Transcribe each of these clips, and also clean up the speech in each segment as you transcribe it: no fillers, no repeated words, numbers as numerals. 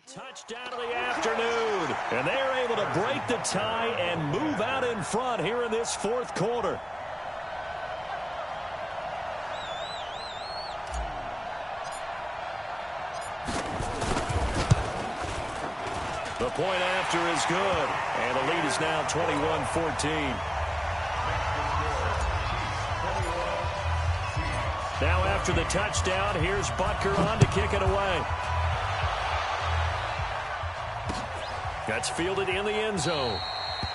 Touchdown of the afternoon. And they're able to break the tie and move out in front here in this fourth quarter. The point after is good. And the lead is now 21-14. Now after the touchdown, here's Butker on to kick it away. That's fielded in the end zone.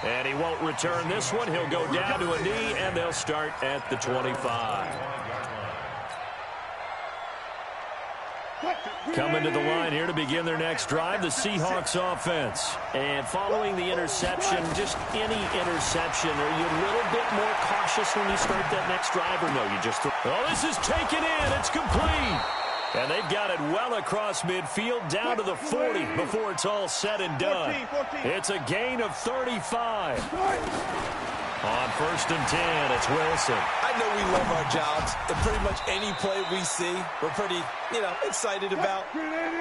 And he won't return this one. He'll go down to a knee, and they'll start at the 25. Coming to the line here to begin their next drive, the Seahawks offense. And following the interception, just any interception, are you a little bit more cautious when you start that next drive, or no, you just throw? Oh, this is taken in. It's complete. And they've got it well across midfield down to the 40 before it's all said and done. It's a gain of 35. On 1st and 10, it's Wilson. I know we love our jobs, and pretty much any play we see, we're pretty, excited about.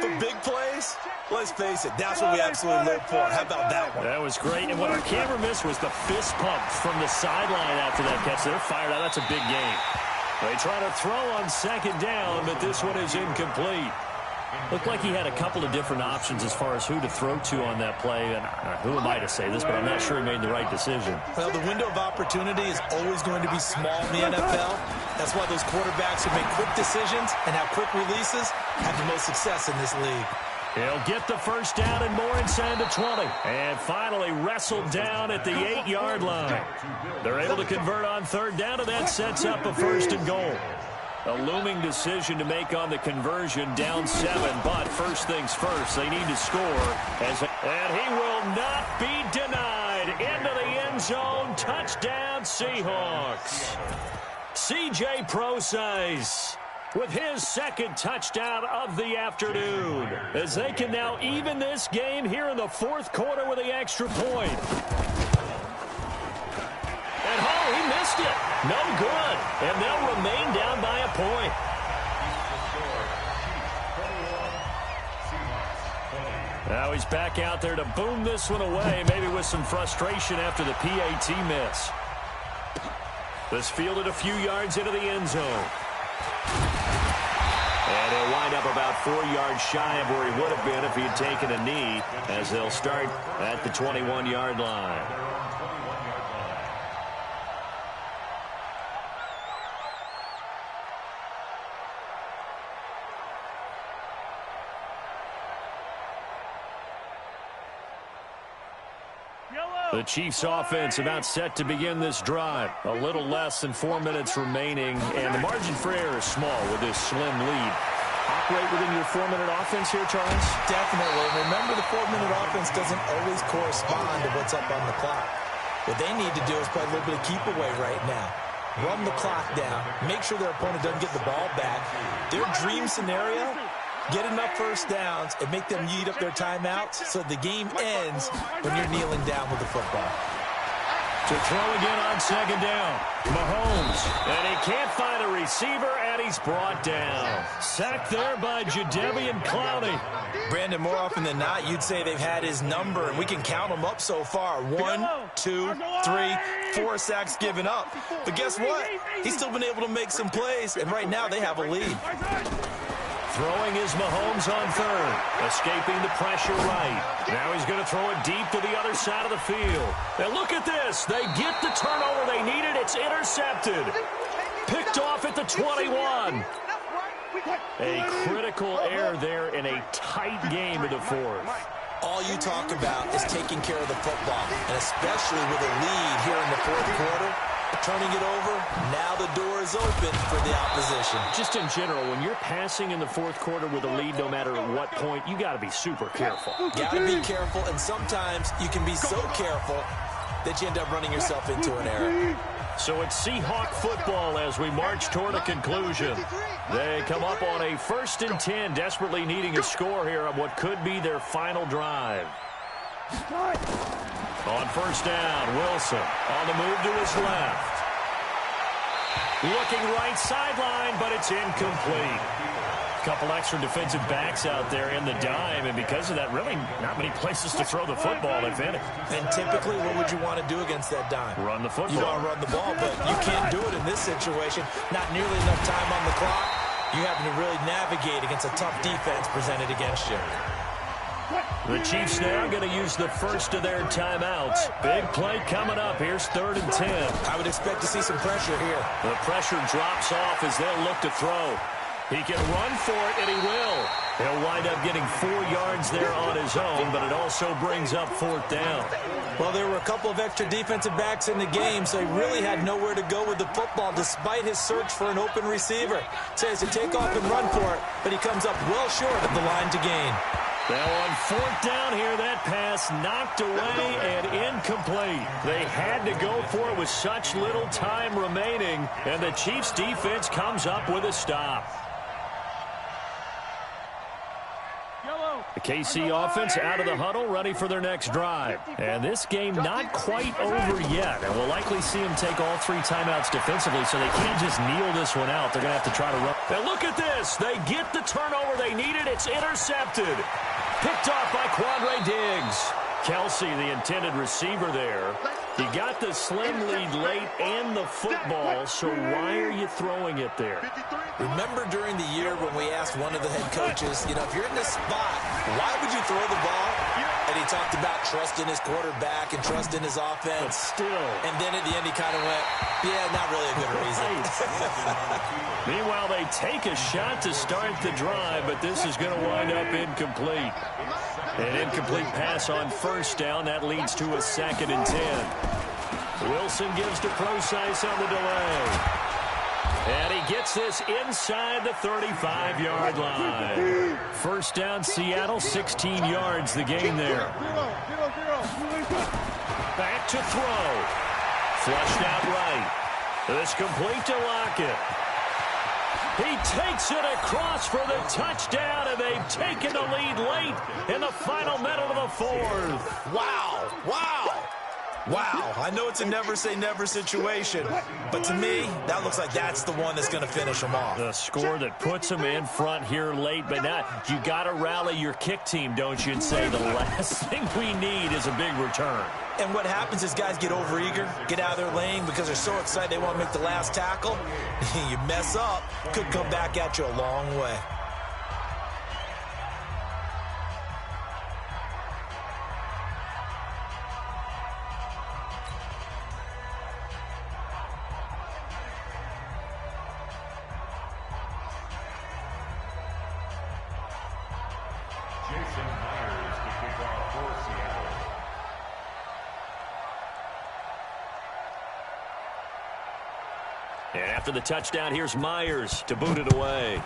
For big plays, let's face it, that's what we absolutely live for. How about that one? That was great, and what our camera missed was the fist pump from the sideline after that catch. They're fired out. That's a big game. They try to throw on 2nd down, but this one is incomplete. Looked like he had a couple of different options as far as who to throw to on that play. And who am I to say this, but I'm not sure he made the right decision. Well, the window of opportunity is always going to be small in the NFL. That's why those quarterbacks who make quick decisions and have quick releases have the most success in this league. He'll get the 1st down and more inside the 20. And finally wrestled down at the 8-yard line. They're able to convert on 3rd down, and that sets up a 1st and goal. A looming decision to make on the conversion, down 7. But first things first, they need to score. And he will not be denied. Into the end zone. Touchdown, Seahawks. C.J. Prosise with his 2nd touchdown of the afternoon, as they can now even this game here in the 4th quarter with the extra point. And he missed it. No good. And they'll remain down by a point. Now he's back out there to boom this one away, maybe with some frustration after the PAT miss. This fielded a few yards into the end zone. And he'll wind up about 4 yards shy of where he would have been if he had taken a knee, as they'll start at the 21-yard line. The Chiefs offense about set to begin this drive. A little less than 4 minutes remaining, and the margin for error is small with this slim lead. Operate within your 4-minute offense here, Charles? Definitely. Remember, the 4-minute offense doesn't always correspond to what's up on the clock. What they need to do is play a little bit of keep away right now. Run the clock down. Make sure their opponent doesn't get the ball back. Their dream scenario, get enough 1st downs and make them eat up their timeouts so the game ends when you're kneeling down with the football. To throw again on 2nd down. Mahomes. And he can't find a receiver, and he's brought down. Sacked there by Jadeveon Clowney. Brandon, more often than not, you'd say they've had his number, and we can count them up so far. 1, 2, 3, 4 sacks given up. But guess what? He's still been able to make some plays, and right now they have a lead. Throwing is Mahomes on 3rd. Escaping the pressure right. Now he's going to throw it deep to the other side of the field. And look at this. They get the turnover they needed. It's intercepted. Picked off at the 21. A critical error there in a tight game in the 4th. All you talk about is taking care of the football, and especially with a lead here in the 4th quarter. Turning it over, now the door is open for the opposition. Just in general, when you're passing in the 4th quarter with a lead, no matter at what point, you got to be super careful. Got to be careful, and sometimes you can be so careful that you end up running yourself into an error. So it's Seahawk football as we march toward a conclusion. They come up on a 1st and 10, desperately needing a score here on what could be their final drive. On 1st down, Wilson on the move to his left. Looking right sideline, but it's incomplete. Couple extra defensive backs out there in the dime, and because of that, really not many places to throw the football, if any. And typically, what would you want to do against that dime? Run the football. You want to run the ball, but you can't do it in this situation. Not nearly enough time on the clock. You having to really navigate against a tough defense presented against you. The Chiefs now going to use the first of their timeouts. Big play coming up. Here's 3rd and 10. I would expect to see some pressure here. The pressure drops off as they'll look to throw. He can run for it, and he will. He'll wind up getting 4 yards there on his own, but it also brings up 4th down. Well, there were a couple of extra defensive backs in the game, so he really had nowhere to go with the football despite his search for an open receiver. So he has to take off and run for it, but he comes up well short of the line to gain. Now on 4th down here, that pass knocked away and incomplete. They had to go for it with such little time remaining, and the Chiefs defense comes up with a stop. The KC offense out of the huddle, ready for their next drive. And this game not quite over yet. And we'll likely see them take all 3 timeouts defensively, so they can't just kneel this one out. They're going to have to try to run. And look at this. They get the turnover they needed. It's intercepted. Picked off by Quandre Diggs. Kelsey, the intended receiver there. He got the slim lead late and the football, so why are you throwing it there? Remember during the year when we asked one of the head coaches, you know, if you're in this spot, why would you throw the ball? And he talked about trust in his quarterback and trust in his offense. But still. And then at the end he kind of went, yeah, not really a good reason. Meanwhile, they take a shot to start the drive, but this is going to wind up incomplete. An incomplete pass on 1st down. That leads to a 2nd and 10. Wilson gives to Procise on the delay. And he gets this inside the 35-yard line. 1st down, Seattle, 16 yards the gain there. Back to throw. Flushed out right. This complete to Lockett. He takes it across for the touchdown, and they've taken the lead late in the final minute of the 4th. Wow. Wow. Wow. I know it's a never-say-never situation, but to me, that looks like that's the one that's going to finish them off. The score that puts them in front here late, but now you got to rally your kick team, don't you, and say the last thing we need is a big return. And what happens is guys get overeager, get out of their lane because they're so excited they want to make the last tackle. You mess up, could come back at you a long way. And after the touchdown, here's Myers to boot it away.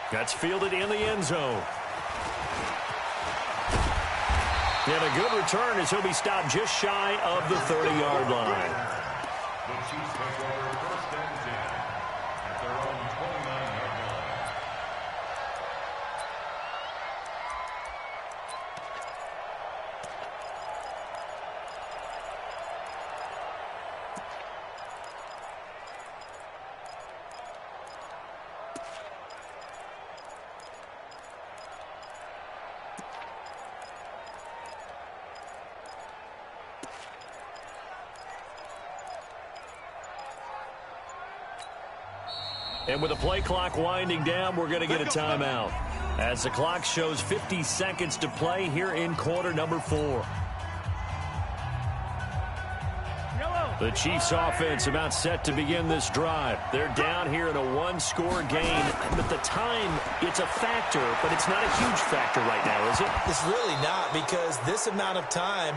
That's fielded in the end zone. And a good return as he'll be stopped just shy of the 30-yard line. The Chiefs take over 1st and 10 at their own 29-yard line. And with the play clock winding down, we're going to get a timeout. As the clock shows 50 seconds to play here in quarter number 4. The Chiefs offense about set to begin this drive. They're down here in a 1-score game. But the time, it's a factor, but it's not a huge factor right now, is it? It's really not, because this amount of time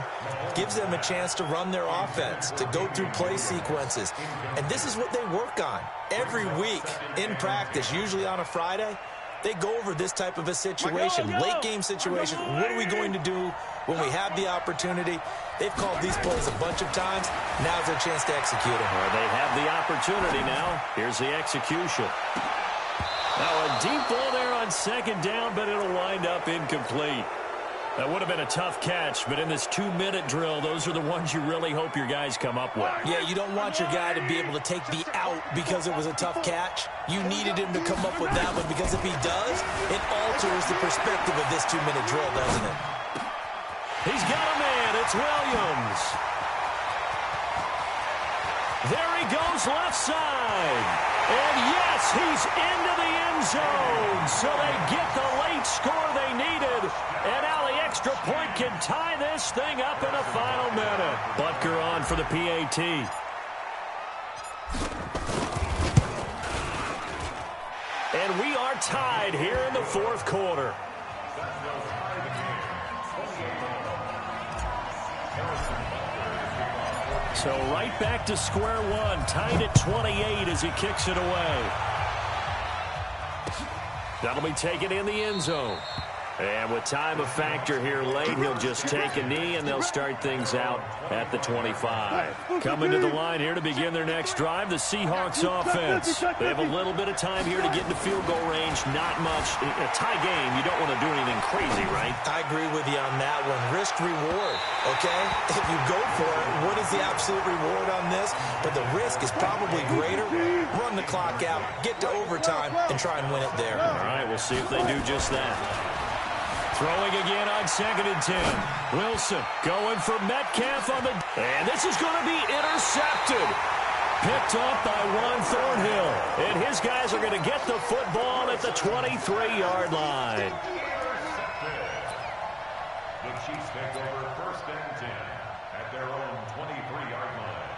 gives them a chance to run their offense, to go through play sequences. And this is what they work on every week in practice, usually on a Friday. They go over this type of a situation, late game situation. What are we going to do when we have the opportunity? They've called these plays a bunch of times. Now's their chance to execute them. Well, they have the opportunity now. Here's the execution. Now a deep ball there on 2nd down, but it'll wind up incomplete. That would have been a tough catch, but in this 2-minute drill, those are the ones you really hope your guys come up with. Yeah, you don't want your guy to be able to take the out because it was a tough catch. You needed him to come up with that one because if he does, it alters the perspective of this 2-minute drill, doesn't it? He's got a man. It's Williams. There he goes left side. And yes, he's into the end zone. So they get the late score they needed. And now the extra point can tie this thing up in the final minute. Butker on for the PAT. And we are tied here in the fourth quarter. So right back to square one, tied at 28 as he kicks it away. That'll be taken in the end zone. And with time a factor here late, he'll just take a knee, and they'll start things out at the 25. Coming to the line here to begin their next drive, the Seahawks offense. They have a little bit of time here to get into field goal range. Not much. In a tie game, you don't want to do anything crazy, right? I agree with you on that one. Risk reward, okay? If you go for it, what is the absolute reward on this? But the risk is probably greater. Run the clock out, get to overtime, and try and win it there. All right, we'll see if they do just that. Throwing again on 2nd and 10. Wilson going for Metcalf on the... And this is going to be intercepted. Picked up by Juan Thornhill. And his guys are going to get the football at the 23-yard line. The Chiefs take over 1st and 10 at their own 23-yard line.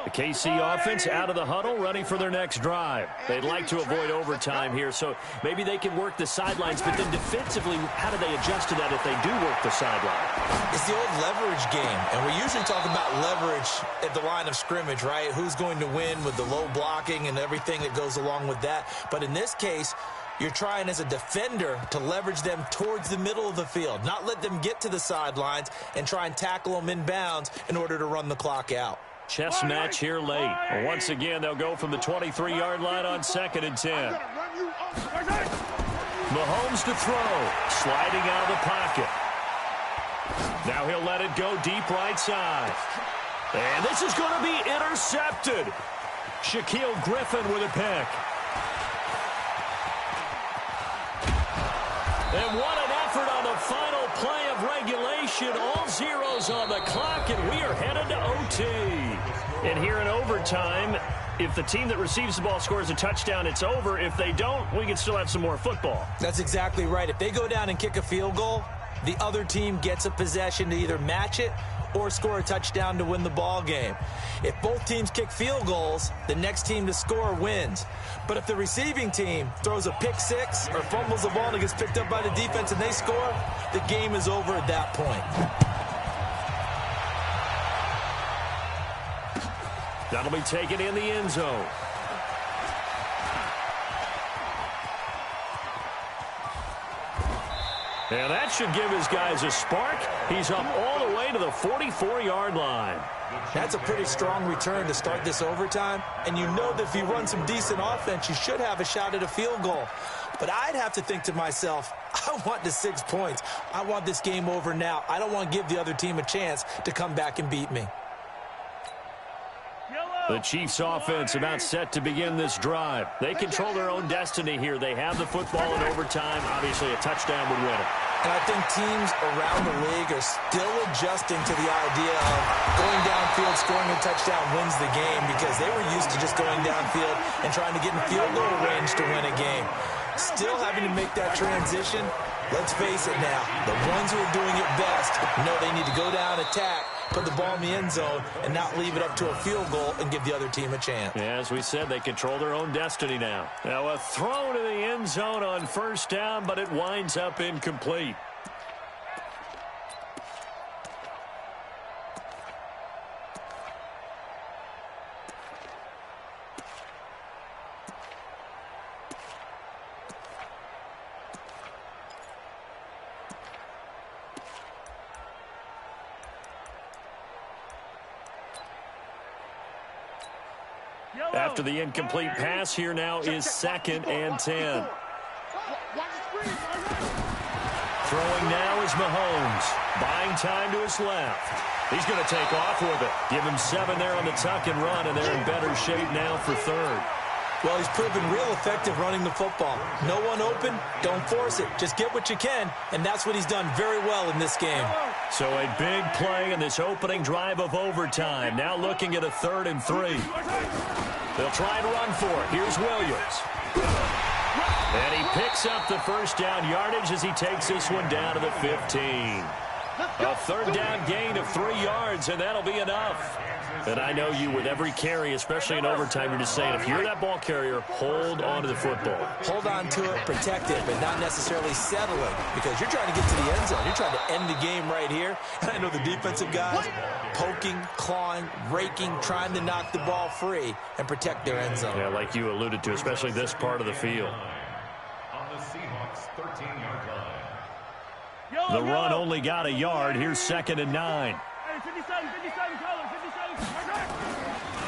The KC offense out of the huddle, ready for their next drive. They'd like to avoid overtime here, so maybe they can work the sidelines, but then defensively, how do they adjust to that if they do work the sideline? It's the old leverage game, and we usually talk about leverage at the line of scrimmage, right? Who's going to win with the low blocking and everything that goes along with that. But in this case, you're trying as a defender to leverage them towards the middle of the field, not let them get to the sidelines and try and tackle them in bounds in order to run the clock out. Chess match here late. Once again, they'll go from the 23-yard line on 2nd and 10. Mahomes to throw. Sliding out of the pocket. Now he'll let it go deep right side. And this is going to be intercepted. Shaquille Griffin with a pick. And what an effort on the final play of regulation. All zeros on the clock, and we are headed to OT. And here in overtime, if the team that receives the ball scores a touchdown, it's over. If they don't, we can still have some more football. That's exactly right. If they go down and kick a field goal, the other team gets a possession to either match it or score a touchdown to win the ball game. If both teams kick field goals, the next team to score wins. But if the receiving team throws a pick six or fumbles the ball and it gets picked up by the defense and they score, the game is over at that point. That'll be taken in the end zone. And that should give his guys a spark. He's up all the way to the 44-yard line. That's a pretty strong return to start this overtime. And you know that if you run some decent offense, you should have a shot at a field goal. But I'd have to think to myself, I want the 6 points. I want this game over now. I don't want to give the other team a chance to come back and beat me. The Chiefs offense about set to begin this drive. They control their own destiny here. They have the football in overtime. Obviously, a touchdown would win it. And I think teams around the league are still adjusting to the idea of going downfield, scoring a touchdown wins the game because they were used to just going downfield and trying to get in field goal range to win a game. Still having to make that transition. Let's face it now, the ones who are doing it best know they need to go down, attack, put the ball in the end zone, and not leave it up to a field goal and give the other team a chance. Yeah, as we said, they control their own destiny now. Now a throw to the end zone on first down, but it winds up incomplete. After the incomplete pass, here now is 2nd and 10. Throwing now is Mahomes. Buying time to his left. He's going to take off with it. Give him 7 there on the tuck and run, and they're in better shape now for 3rd. Well, he's proven real effective running the football. No one open, don't force it. Just get what you can, and that's what he's done very well in this game. So a big play in this opening drive of overtime. Now looking at a 3rd and 3. They'll try and run for it. Here's Williams. And he picks up the first down yardage as he takes this one down to the 15. A 3rd down gain of 3 yards, and that'll be enough. And I know you, with every carry, especially in overtime, you're just saying, if you're that ball carrier, hold on to the football. Hold on to it, protect it, but not necessarily settle it, because you're trying to get to the end zone. You're trying to end the game right here. And I know the defensive guys poking, clawing, raking, trying to knock the ball free and protect their end zone. Yeah, like you alluded to, especially this part of the field. On the Seahawks 13-yard line. The run only got a yard. Here's 2nd and 9.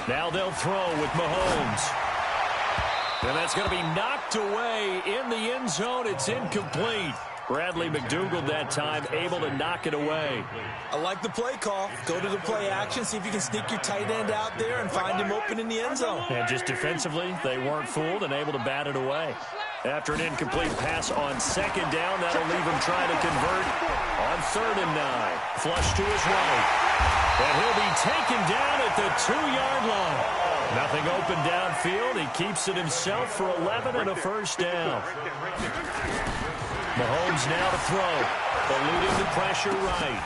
Now they'll throw with Mahomes. And that's going to be knocked away in the end zone. It's incomplete. Bradley McDougald that time able to knock it away. I like the play call. Go to the play action, see if you can sneak your tight end out there and find him open in the end zone. And just defensively, they weren't fooled and able to bat it away. After an incomplete pass on 2nd down, that'll leave him trying to convert on 3rd and 9. Flush to his right. And he'll be taken down at the 2-yard line. Nothing open downfield. He keeps it himself for 11 and a first down. Mahomes now to throw. Eluding the pressure right.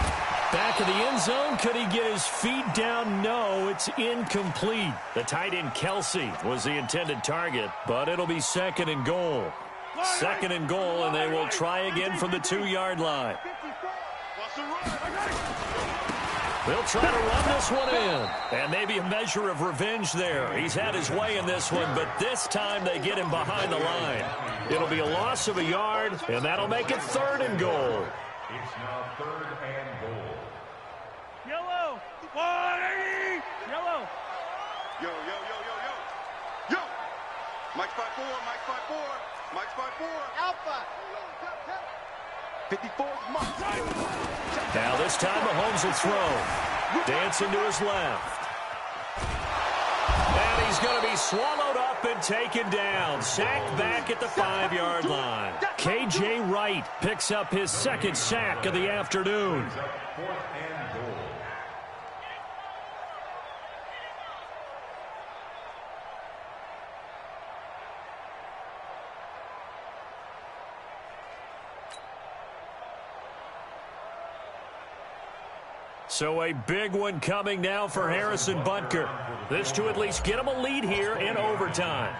Back of the end zone. Could he get his feet down? No, it's incomplete. The tight end Kelsey was the intended target, but it'll be 2nd and goal. 2nd and goal, and they will try again from the 2-yard line. They'll try to run this one in. And maybe a measure of revenge there. He's had his way in this one, but this time they get him behind the line. It'll be a loss of a yard, and that'll make it 3rd and goal. It's now 3rd and goal. Yellow! 180! Yellow! Yo, yo, yo, yo, yo. Yo! Mike 5-4, Mike 5-4, Mike 5-4. Alpha! 54 is Mike. Now this time Mahomes will throw. Dancing to his left. And he's going to be swallowed up and taken down. Sacked back at the 5-yard line. K.J. Wright picks up his 2nd sack of the afternoon. 4th and goal. So a big one coming now for Harrison Butker. This to at least get him a lead here in overtime.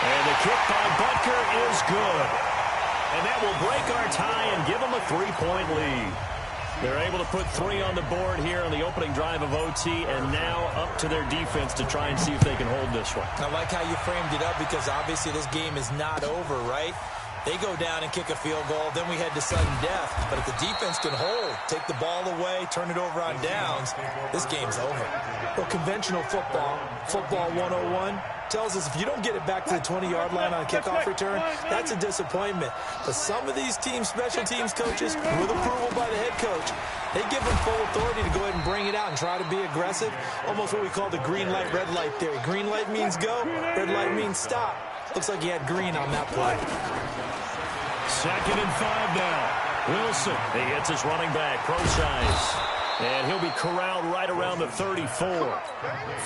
And the kick by Butker is good. And that will break our tie and give them a 3-point lead. They're able to put 3 on the board here on the opening drive of OT, and now up to their defense to try and see if they can hold this one. I like how you framed it up, because obviously this game is not over, right? They go down and kick a field goal, then we head to sudden death. But if the defense can hold, take the ball away, turn it over on downs, this game's over. Well, conventional football, football 101, tells us if you don't get it back to the 20-yard line on a kickoff return, that's a disappointment. But some of these teams, special teams coaches, with approval by the head coach, they give them full authority to go ahead and bring it out and try to be aggressive. Almost what we call the green light, red light theory. Green light means go, red light means stop. Looks like he had green on that play. 2nd and 5 now. Wilson, he hits his running back, Procise. And he'll be corralled right around the 34.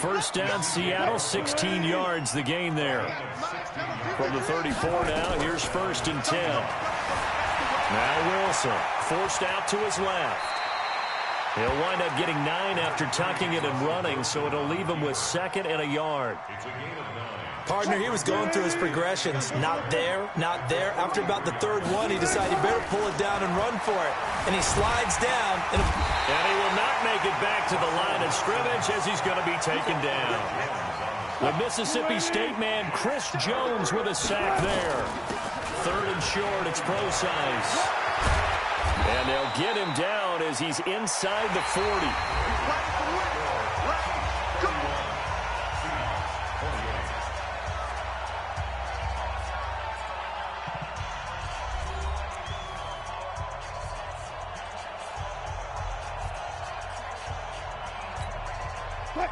First down, Seattle, 16 yards the gain there. From the 34 now, here's 1st and 10. Now Wilson, forced out to his left. He'll wind up getting 9 after tucking it and running, so it'll leave him with 2nd and a yard. Partner, he was going through his progressions. Not there, not there. After about the 3rd one, he decided he better pull it down and run for it. And he slides down. And he will not make it back to the line of scrimmage as he's going to be taken down. The Mississippi State man, Chris Jones, with a sack there. 3rd and short, it's Procise. And they'll get him down as he's inside the 40.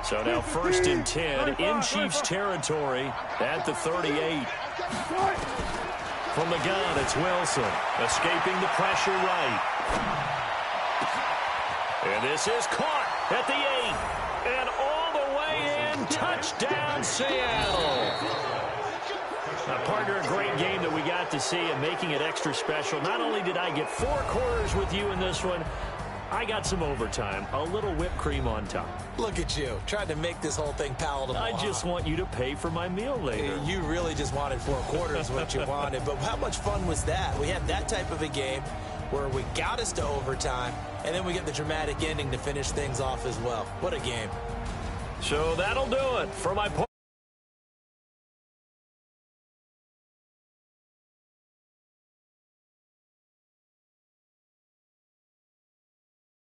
So now 1st and 10 in Chiefs territory at the 38. From the gun, it's Wilson. Escaping the pressure right. And this is caught at the 8. And all the way in. Touchdown, Seattle. Now, partner, a great game that we got to see and making it extra special. Not only did I get 4 quarters with you in this one, I got some overtime, a little whipped cream on top. Look at you, trying to make this whole thing palatable. I just want you to pay for my meal later. You really just wanted 4 quarters, what you wanted. But how much fun was that? We had that type of a game where we got us to overtime, and then we get the dramatic ending to finish things off as well. What a game. So that'll do it for my